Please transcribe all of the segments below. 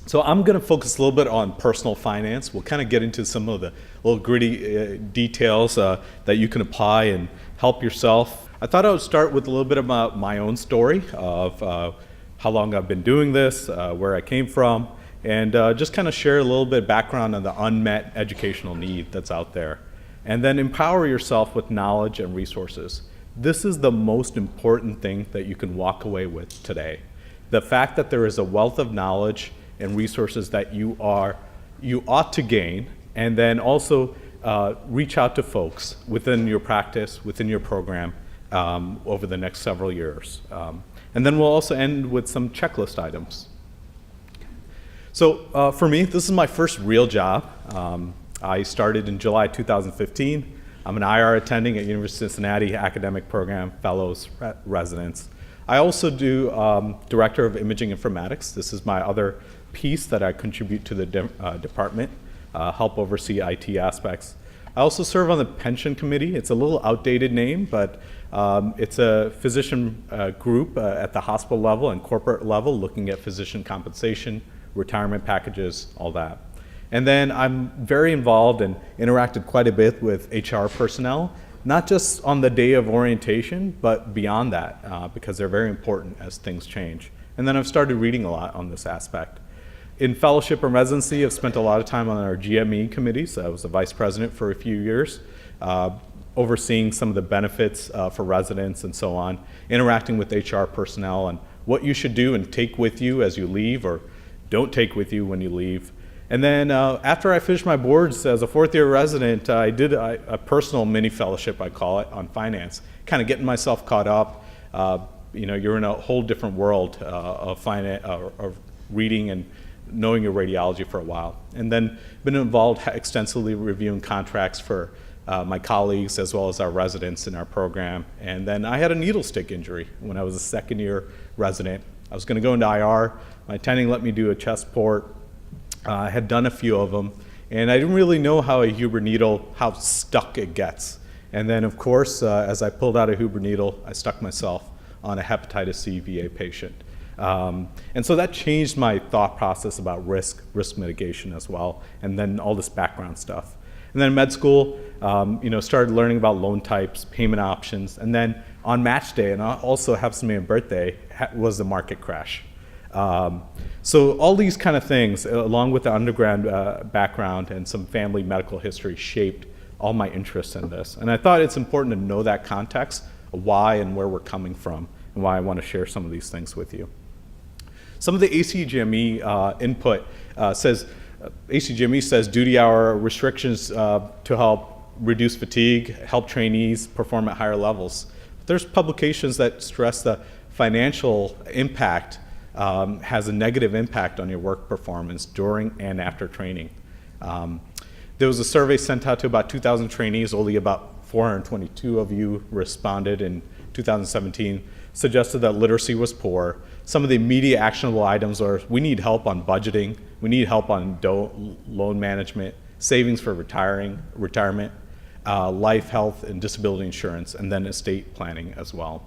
So I'm going to focus a little bit on personal finance. We'll kind of get into some of the little gritty details that you can apply and help yourself. I thought I would start with a little bit about my own story of how long I've been doing this, where I came from, and just kind of share a little bit of background on the unmet educational need that's out there. And then empower yourself with knowledge and resources. This is the most important thing that you can walk away with today. The fact that there is a wealth of knowledge and resources that you ought to gain, and then also reach out to folks within your practice, within your program, over the next several years. And then we'll also end with some checklist items. So for me, this is my first real job. I started in July 2015. I'm an IR attending at University of Cincinnati academic program, fellows, residents. I also do Director of Imaging Informatics. This is my other piece that I contribute to the department, help oversee IT aspects. I also serve on the pension committee. It's a little outdated name, but it's a physician group at the hospital level and corporate level looking at physician compensation, retirement packages, all that. And then I'm very involved and interacted quite a bit with HR personnel, not just on the day of orientation, but beyond that, because they're very important as things change. And then I've started reading a lot on this aspect. In fellowship and residency, I've spent a lot of time on our GME committees. I was the vice president for a few years, overseeing some of the benefits for residents and so on, interacting with HR personnel on what you should do and take with you as you leave or don't take with you when you leave. And then after I finished my boards as a fourth-year resident, I did a personal mini fellowship, I call it, on finance, kind of getting myself caught up. You're in a whole different world of finance, of reading and knowing your radiology for a while. And then been involved extensively reviewing contracts for my colleagues as well as our residents in our program. And then I had a needle stick injury when I was a second-year resident. I was going to go into IR. My attending let me do a chest port. I had done a few of them, and I didn't really know how a Huber needle, how stuck it gets. And then, of course, as I pulled out a Huber needle, I stuck myself on a hepatitis C VA patient. And so that changed my thought process about risk mitigation as well, and then all this background stuff. And then in med school, started learning about loan types, payment options, and then on match day, and also happens to be my birthday, was the market crash. So all these kind of things, along with the undergrad background and some family medical history, shaped all my interests in this. And I thought it's important to know that context, why and where we're coming from, and why I want to share some of these things with you. Some of the ACGME input says, ACGME says duty hour restrictions to help reduce fatigue, help trainees perform at higher levels. But there's publications that stress the financial impact has a negative impact on your work performance during and after training. There was a survey sent out to about 2,000 trainees, only about 422 of you responded in 2017, suggested that literacy was poor. Some of the immediate actionable items are, we need help on budgeting, we need help on loan management, savings for retirement, life, health, and disability insurance, and then estate planning as well.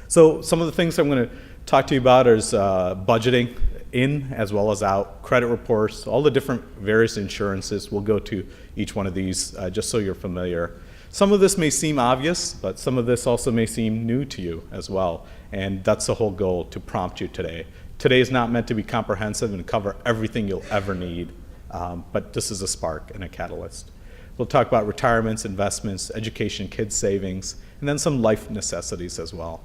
So some of the things I'm going to talk to you about is budgeting in as well as out, credit reports, all the different various insurances. We'll go to each one of these just so you're familiar. Some of this may seem obvious, but some of this also may seem new to you as well. And that's the whole goal, to prompt you today. Today is not meant to be comprehensive and cover everything you'll ever need, but this is a spark and a catalyst. We'll talk about retirements, investments, education, kids savings, and then some life necessities as well.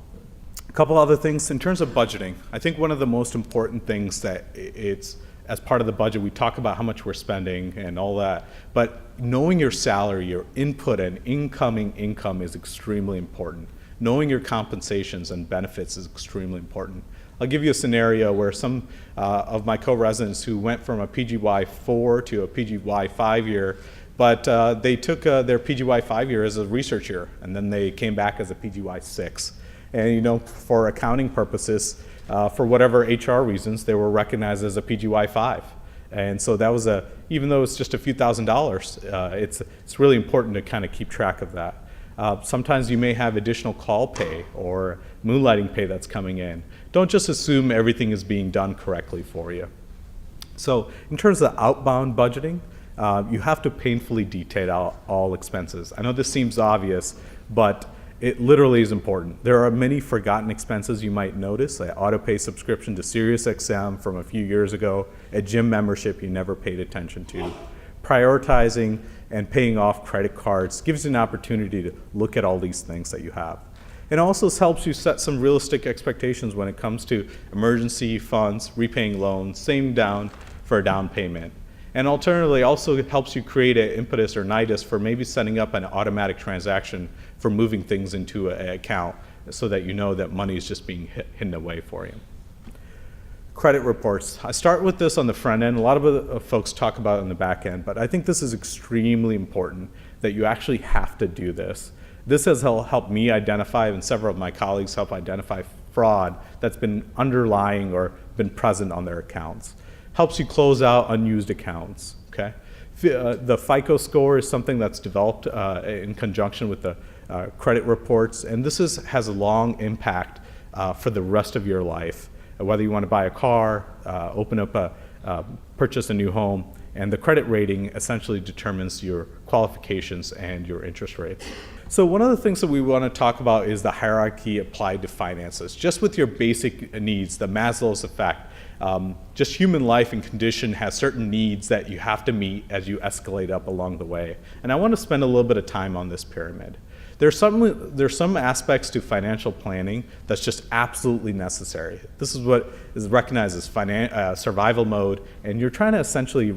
A couple other things in terms of budgeting. I think one of the most important things that it's, as part of the budget, we talk about how much we're spending and all that, but knowing your salary, your input and incoming income is extremely important. Knowing your compensations and benefits is extremely important. I'll give you a scenario where some of my co-residents who went from a PGY 4 to a PGY 5 year, but they took their PGY 5 year as a research year, and then they came back as a PGY 6. And for accounting purposes, for whatever HR reasons, they were recognized as a PGY 5. And so that was even though it's just a few $1,000s, it's really important to kind of keep track of that. Sometimes you may have additional call pay or moonlighting pay that's coming in. Don't just assume everything is being done correctly for you. So in terms of outbound budgeting, you have to painfully detail out all expenses. I know this seems obvious, but it literally is important. There are many forgotten expenses you might notice, like auto pay subscription to SiriusXM from a few years ago, a gym membership you never paid attention to. Prioritizing and paying off credit cards gives you an opportunity to look at all these things that you have. It also helps you set some realistic expectations when it comes to emergency funds, repaying loans, saving down for a down payment. And alternatively, also helps you create an impetus or nidus for maybe setting up an automatic transaction for moving things into an account so that you know that money is just being hidden away for you. Credit reports. I start with this on the front end. A lot of folks talk about it on the back end, but I think this is extremely important that you actually have to do this. This has helped me identify, and several of my colleagues help identify fraud that's been underlying or been present on their accounts. Helps you close out unused accounts, okay? The FICO score is something that's developed in conjunction with the credit reports, and this has a long impact for the rest of your life, whether you want to buy a car, purchase a new home, and the credit rating essentially determines your qualifications and your interest rates. So one of the things that we want to talk about is the hierarchy applied to finances. Just with your basic needs, the Maslow's effect, just human life and condition has certain needs that you have to meet as you escalate up along the way. And I want to spend a little bit of time on this pyramid. There's some aspects to financial planning that's just absolutely necessary. This is what is recognized as survival mode, and you're trying to essentially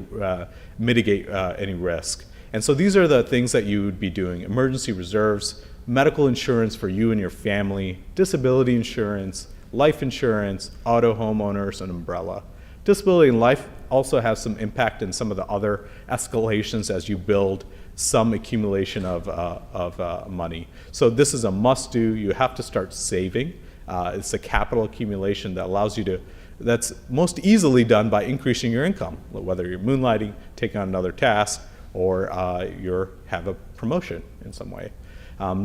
mitigate any risk. And so these are the things that you would be doing: emergency reserves, medical insurance for you and your family, disability insurance, life insurance, auto, homeowners, and umbrella. Disability and life also has some impact in some of the other escalations as you build some accumulation of money. So this is a must-do. You have to start saving. It's a capital accumulation that allows you to, that's most easily done by increasing your income, whether you're moonlighting, taking on another task, or you have a promotion in some way.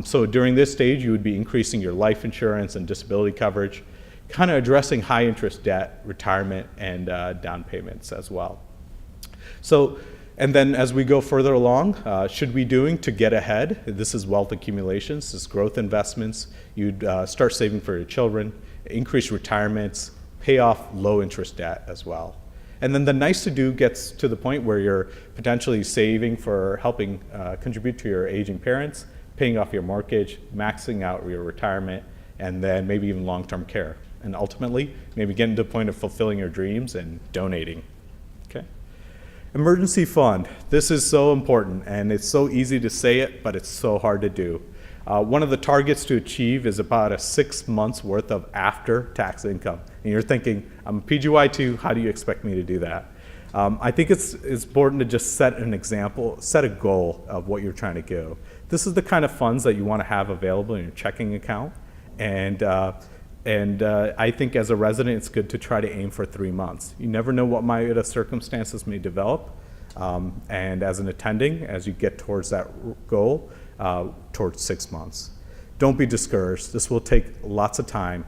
So during this stage, you would be increasing your life insurance and disability coverage, kind of addressing high interest debt, retirement, and down payments as well. So, and then as we go further along, should we doing to get ahead? This is wealth accumulations, this is growth investments. You'd start saving for your children, increase retirements, pay off low interest debt as well. And then the nice to do gets to the point where you're potentially saving for helping contribute to your aging parents, paying off your mortgage, maxing out your retirement, and then maybe even long-term care. And ultimately, maybe getting to the point of fulfilling your dreams and donating. Okay? Emergency fund. This is so important, and it's so easy to say it, but it's so hard to do. One of the targets to achieve is about a 6 months worth of after-tax income. And you're thinking, I'm a PGY2, how do you expect me to do that? I think it's important to just set an example, set a goal of what you're trying to do. This is the kind of funds that you want to have available in your checking account. And I think as a resident, it's good to try to aim for 3 months. You never know what circumstances may develop. And as an attending, as you get towards that goal, towards 6 months. Don't be discouraged. This will take lots of time,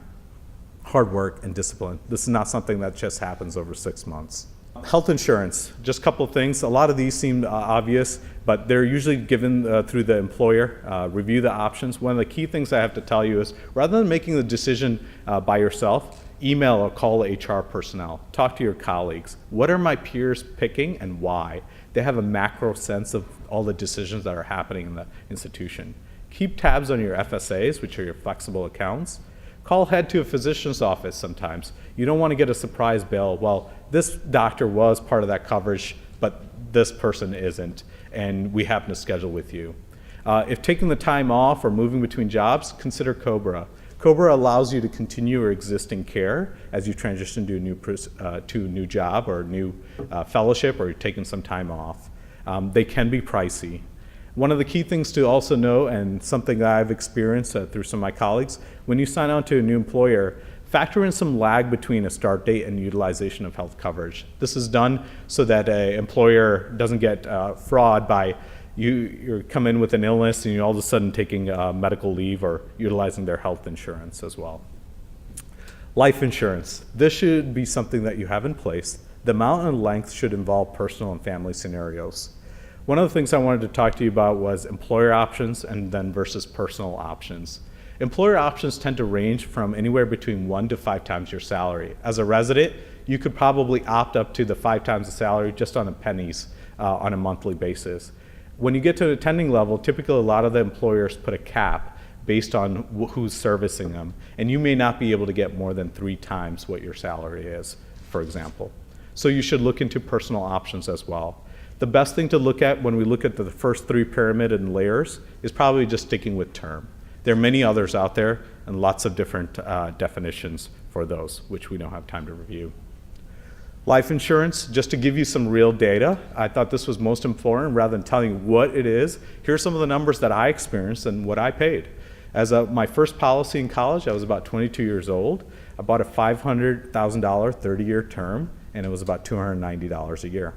hard work, and discipline. This is not something that just happens over 6 months. Health insurance, just a couple of things. A lot of these seem obvious, but they're usually given through the employer. Review the options. One of the key things I have to tell you is, rather than making the decision by yourself, email or call HR personnel. Talk to your colleagues. What are my peers picking and why? They have a macro sense of all the decisions that are happening in the institution. Keep tabs on your FSAs, which are your flexible accounts. Call ahead to a physician's office sometimes. You don't want to get a surprise bill. Well, this doctor was part of that coverage, but this person isn't, and we happen to schedule with you. If taking the time off or moving between jobs, consider COBRA. COBRA allows you to continue your existing care as you transition to a new job or a new fellowship, or you're taking some time off. They can be pricey. One of the key things to also know, and something that I've experienced through some of my colleagues, when you sign on to a new employer, factor in some lag between a start date and utilization of health coverage. This is done so that an employer doesn't get fraud by you come in with an illness and you're all of a sudden taking medical leave or utilizing their health insurance as well. Life insurance. This should be something that you have in place. The amount and length should involve personal and family scenarios. One of the things I wanted to talk to you about was employer options and then versus personal options. Employer options tend to range from anywhere between 1 to 5 times your salary. As a resident, you could probably opt up to the 5 times the salary just on the pennies on a monthly basis. When you get to an attending level, typically a lot of the employers put a cap based on who's servicing them, and you may not be able to get more than 3 times what your salary is, for example. So you should look into personal options as well. The best thing to look at when we look at the first 3 pyramid and layers is probably just sticking with term. There are many others out there and lots of different definitions for those, which we don't have time to review. Life insurance, just to give you some real data, I thought this was most important rather than telling you what it is. Here's some of the numbers that I experienced and what I paid. As my first policy in college, I was about 22 years old. I bought a $500,000 30-year term, and it was about $290 a year.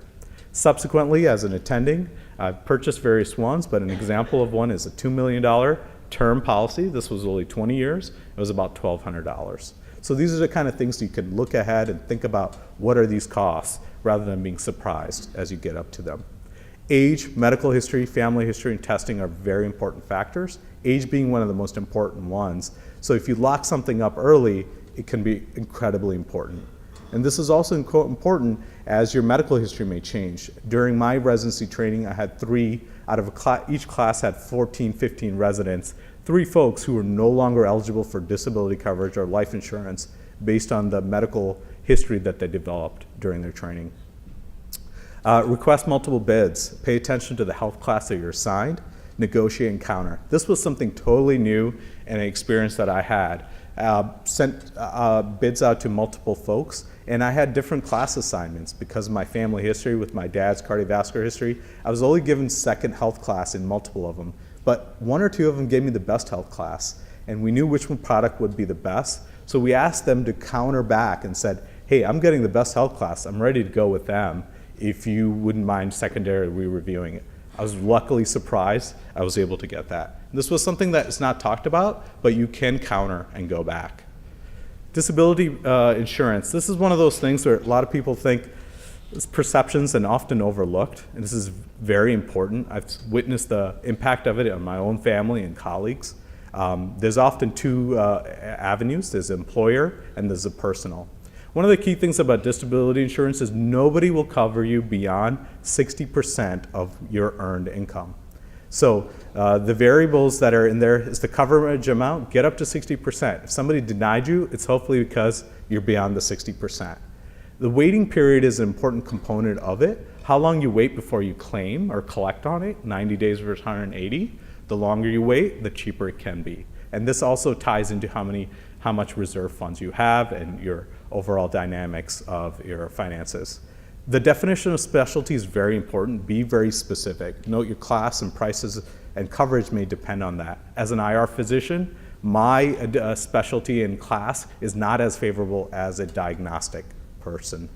Subsequently, as an attending, I've purchased various ones, but an example of one is a $2 million term policy. This was only 20 years. It was about $1,200. So these are the kind of things you can look ahead and think about what are these costs rather than being surprised as you get up to them. Age, medical history, family history, and testing are very important factors, age being one of the most important ones. So if you lock something up early, it can be incredibly important. And this is also important as your medical history may change. During my residency training, I had 3 out of each class had 14, 15 residents, 3 folks who were no longer eligible for disability coverage or life insurance based on the medical history that they developed during their training. Request multiple bids. Pay attention to the health class that you're assigned. Negotiate and counter. This was something totally new and an experience that I had. Sent bids out to multiple folks, and I had different class assignments because of my family history with my dad's cardiovascular history. I was only given second health class in multiple of them, but 1 or 2 of them gave me the best health class, and we knew which one product would be the best. So we asked them to counter back and said, hey, I'm getting the best health class. I'm ready to go with them if you wouldn't mind secondarily re-reviewing it. I was luckily surprised I was able to get that. This was something that is not talked about, but you can counter and go back. Disability insurance. This is one of those things where a lot of people think it's perceptions and often overlooked, and this is very important. I've witnessed the impact of it on my own family and colleagues. There's often 2 avenues. There's employer and there's a personal. One of the key things about disability insurance is nobody will cover you beyond 60% of your earned income. So the variables that are in there is the coverage amount, get up to 60%. If somebody denied you, it's hopefully because you're beyond the 60%. The waiting period is an important component of it. How long you wait before you claim or collect on it, 90 days versus 180. The longer you wait, the cheaper it can be. And this also ties into how much reserve funds you have and your overall dynamics of your finances. The definition of specialty is very important. Be very specific. Note your class and prices and coverage may depend on that. As an IR physician, my specialty in class is not as favorable as a diagnostic person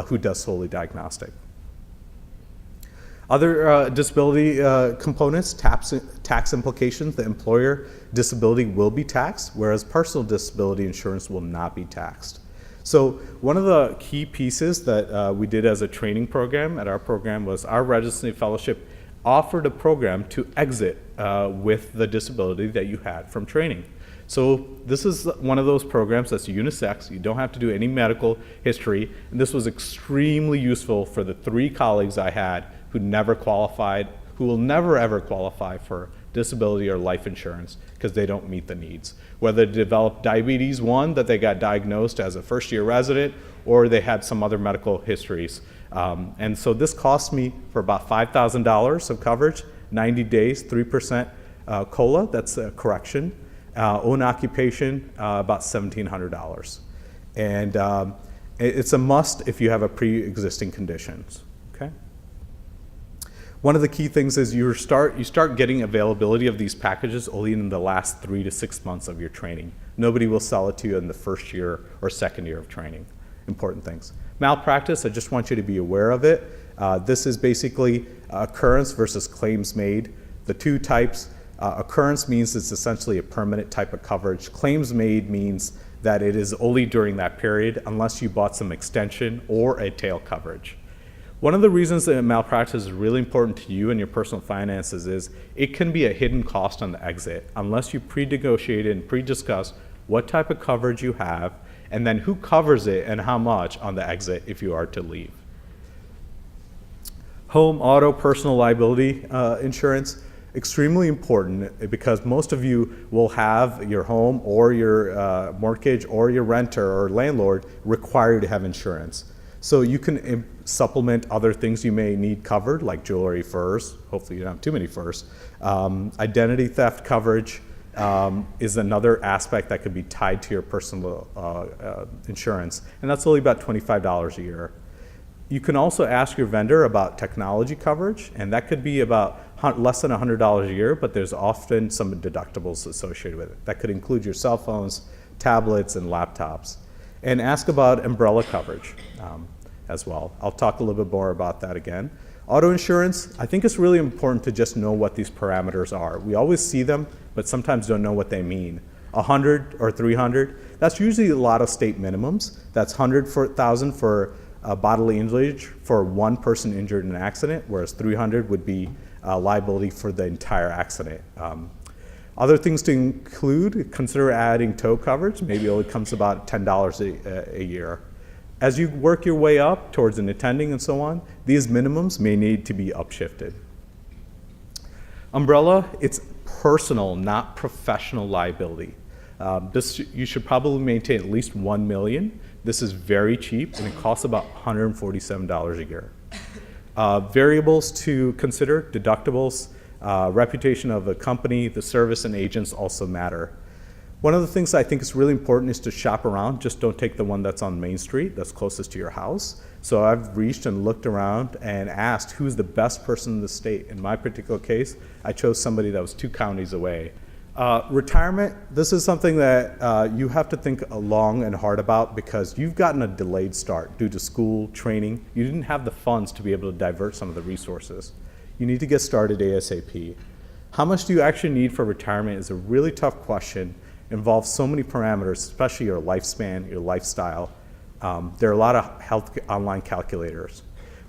who does solely diagnostic. Other disability components, tax implications. The employer disability will be taxed, whereas personal disability insurance will not be taxed. So one of the key pieces that we did as a training program at our program was our residency fellowship offered a program to exit with the disability that you had from training. So this is one of those programs that's unisex. You don't have to do any medical history. And this was extremely useful for the 3 colleagues I had who never qualified, who will never ever qualify for disability or life insurance because they don't meet the needs. Whether they developed diabetes 1 that they got diagnosed as a first-year resident, or they had some other medical histories. And so this cost me for about $5,000 of coverage, 90 days, 3% COLA, that's a correction. Own occupation, about $1,700. And it's a must if you have a pre-existing conditions, okay? One of the key things is you start getting availability of these packages only in the last 3 to 6 months of your training. Nobody will sell it to you in the first year or second year of training. Important things. Malpractice, I just want you to be aware of it. This is basically occurrence versus claims made. The 2 types, occurrence means it's essentially a permanent type of coverage. Claims made means that it is only during that period unless you bought some extension or a tail coverage. One of the reasons that malpractice is really important to you and your personal finances is it can be a hidden cost on the exit unless you pre-negotiate and pre-discuss what type of coverage you have and then who covers it and how much on the exit if you are to leave. Home, auto, personal liability insurance, extremely important because most of you will have your home or your mortgage or your renter or landlord require you to have insurance. So you can supplement other things you may need covered, like jewelry, furs. Hopefully you don't have too many furs. Identity theft coverage is another aspect that could be tied to your personal insurance, and that's only about $25 a year. You can also ask your vendor about technology coverage, and that could be about less than $100 a year, but there's often some deductibles associated with it. That could include your cell phones, tablets, and laptops. And ask about umbrella coverage as well. I'll talk a little bit more about that again. Auto insurance, I think it's really important to just know what these parameters are. We always see them, but sometimes don't know what they mean. 100 or 300, that's usually a lot of state minimums. That's 100,000 for bodily injury for one person injured in an accident, whereas 300 would be liability for the entire accident. Other things to include, consider adding tow coverage. Maybe it only comes about $10 a year. As you work your way up towards an attending and so on, these minimums may need to be upshifted. Umbrella, it's personal, not professional liability. You should probably maintain at least $1 million. This is very cheap and it costs about $147 a year. Variables to consider, deductibles, reputation of the company, the service, and agents also matter. One of the things I think is really important is to shop around. Just don't take the one that's on Main Street, that's closest to your house. So I've reached and looked around and asked who's the best person in the state. In my particular case, I chose somebody that was 2 counties away. Retirement, this is something that you have to think long and hard about because you've gotten a delayed start due to school, training. You didn't have the funds to be able to divert some of the resources. You need to get started ASAP. How much do you actually need for retirement is a really tough question. It involves so many parameters, especially your lifespan, your lifestyle. There are a lot of health online calculators.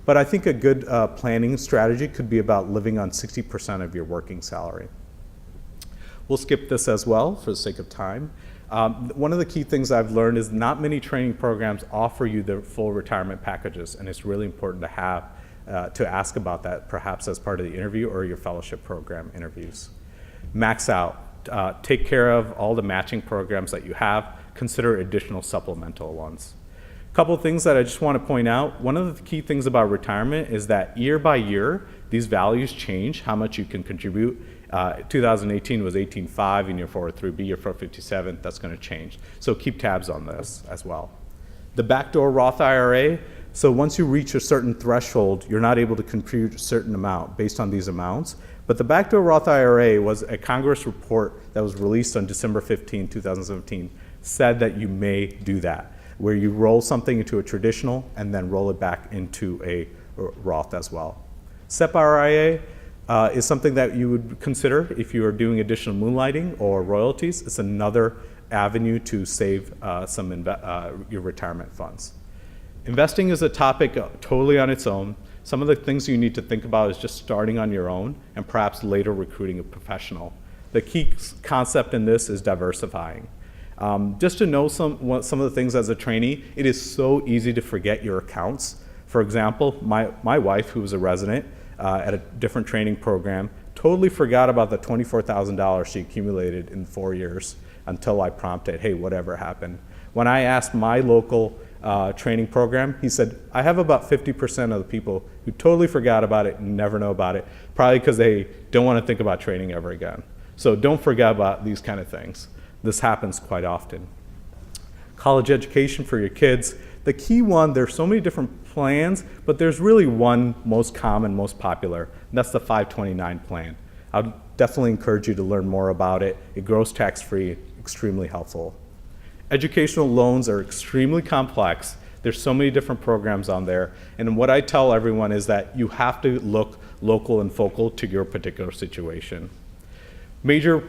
But I think a good planning strategy could be about living on 60% of your working salary. We'll skip this as well for the sake of time. One of the key things I've learned is not many training programs offer you the full retirement packages, and it's really important to have to ask about that perhaps as part of the interview or your fellowship program interviews. Max out. Take care of all the matching programs that you have. Consider additional supplemental ones. A couple of things that I just want to point out. One of the key things about retirement is that year by year, these values change, how much you can contribute. 2018 was 18.5 in your 403B, your 457, that's going to change. So keep tabs on this as well. The backdoor Roth IRA, so once you reach a certain threshold, you're not able to contribute a certain amount based on these amounts. But the backdoor Roth IRA was a Congress report that was released on December 15, 2017, said that you may do that, where you roll something into a traditional and then roll it back into a Roth as well. SEP IRA is something that you would consider if you are doing additional moonlighting or royalties. It's another avenue to save your retirement funds. Investing is a topic totally on its own. Some of the things you need to think about is just starting on your own and perhaps later recruiting a professional. The key concept in this is diversifying. Just to know some of the things as a trainee, it is so easy to forget your accounts. For example, my wife, who was a resident at a different training program, totally forgot about the $24,000 she accumulated in 4 years until I prompted, hey, whatever happened. When I asked my local training program, he said, I have about 50% of the people who totally forgot about it and never know about it, probably because they don't want to think about training ever again. So don't forget about these kind of things. This happens quite often. College education for your kids. The key one, there's so many different plans, but there's really one most common, most popular, and that's the 529 plan. I'd definitely encourage you to learn more about it. It grows tax-free, extremely helpful. Educational loans are extremely complex. There's so many different programs on there, and what I tell everyone is that you have to look local and focal to your particular situation. Major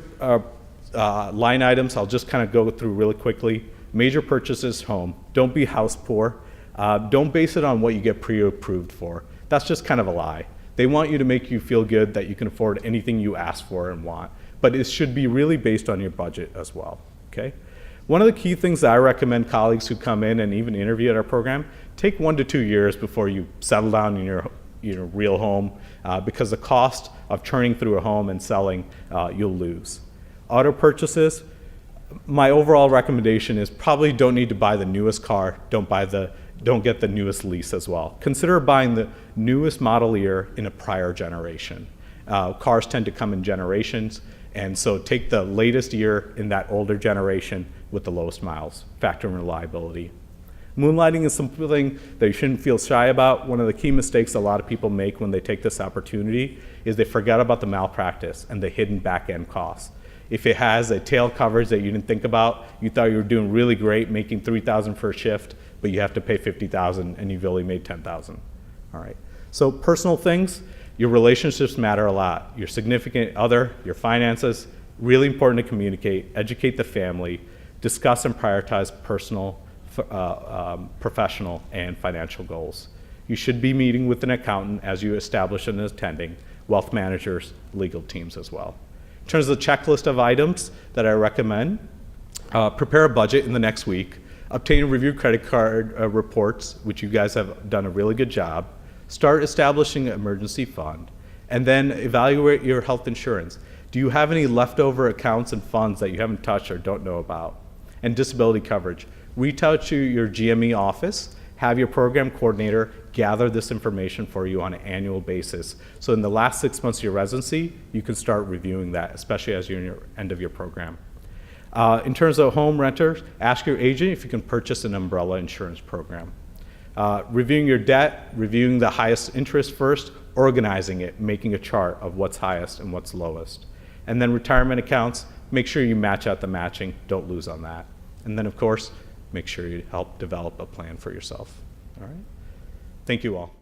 line items, I'll just kind of go through really quickly. major purchases home. Don't be house poor. Don't base it on what you get pre-approved for. That's just kind of a lie. They want you to make you feel good that you can afford anything you ask for and want, but it should be really based on your budget as well, okay? One of the key things that I recommend colleagues who come in and even interview at our program, take 1 to 2 years before you settle down in your real home, because the cost of churning through a home and selling, you'll lose. Auto purchases, my overall recommendation is probably don't need to buy the newest car, don't get the newest lease as well. Consider buying the newest model year in a prior generation. Cars tend to come in generations, and so take the latest year in that older generation with the lowest miles, factor in reliability. Moonlighting is something that you shouldn't feel shy about. One of the key mistakes a lot of people make when they take this opportunity is they forget about the malpractice and the hidden back-end costs. If it has a tail coverage that you didn't think about, you thought you were doing really great, making $3,000 per shift, but you have to pay $50,000 and you've only made $10,000. All right. So personal things, your relationships matter a lot. Your significant other, your finances, really important to communicate, educate the family, discuss and prioritize personal, professional, and financial goals. You should be meeting with an accountant as you establish and attending, wealth managers, legal teams as well. In terms of the checklist of items that I recommend, prepare a budget in the next week, obtain and review credit card reports, which you guys have done a really good job, start establishing an emergency fund, and then evaluate your health insurance. Do you have any leftover accounts and funds that you haven't touched or don't know about? And disability coverage. Reach out to your GME office, have your program coordinator gather this information for you on an annual basis. So in the last 6 months of your residency, you can start reviewing that, especially as you're in your end of your program. In terms of home renters, ask your agent if you can purchase an umbrella insurance program. Reviewing your debt, reviewing the highest interest first, organizing it, making a chart of what's highest and what's lowest. And then retirement accounts, make sure you match out the matching, don't lose on that. And then of course, make sure you help develop a plan for yourself. All right? Thank you all.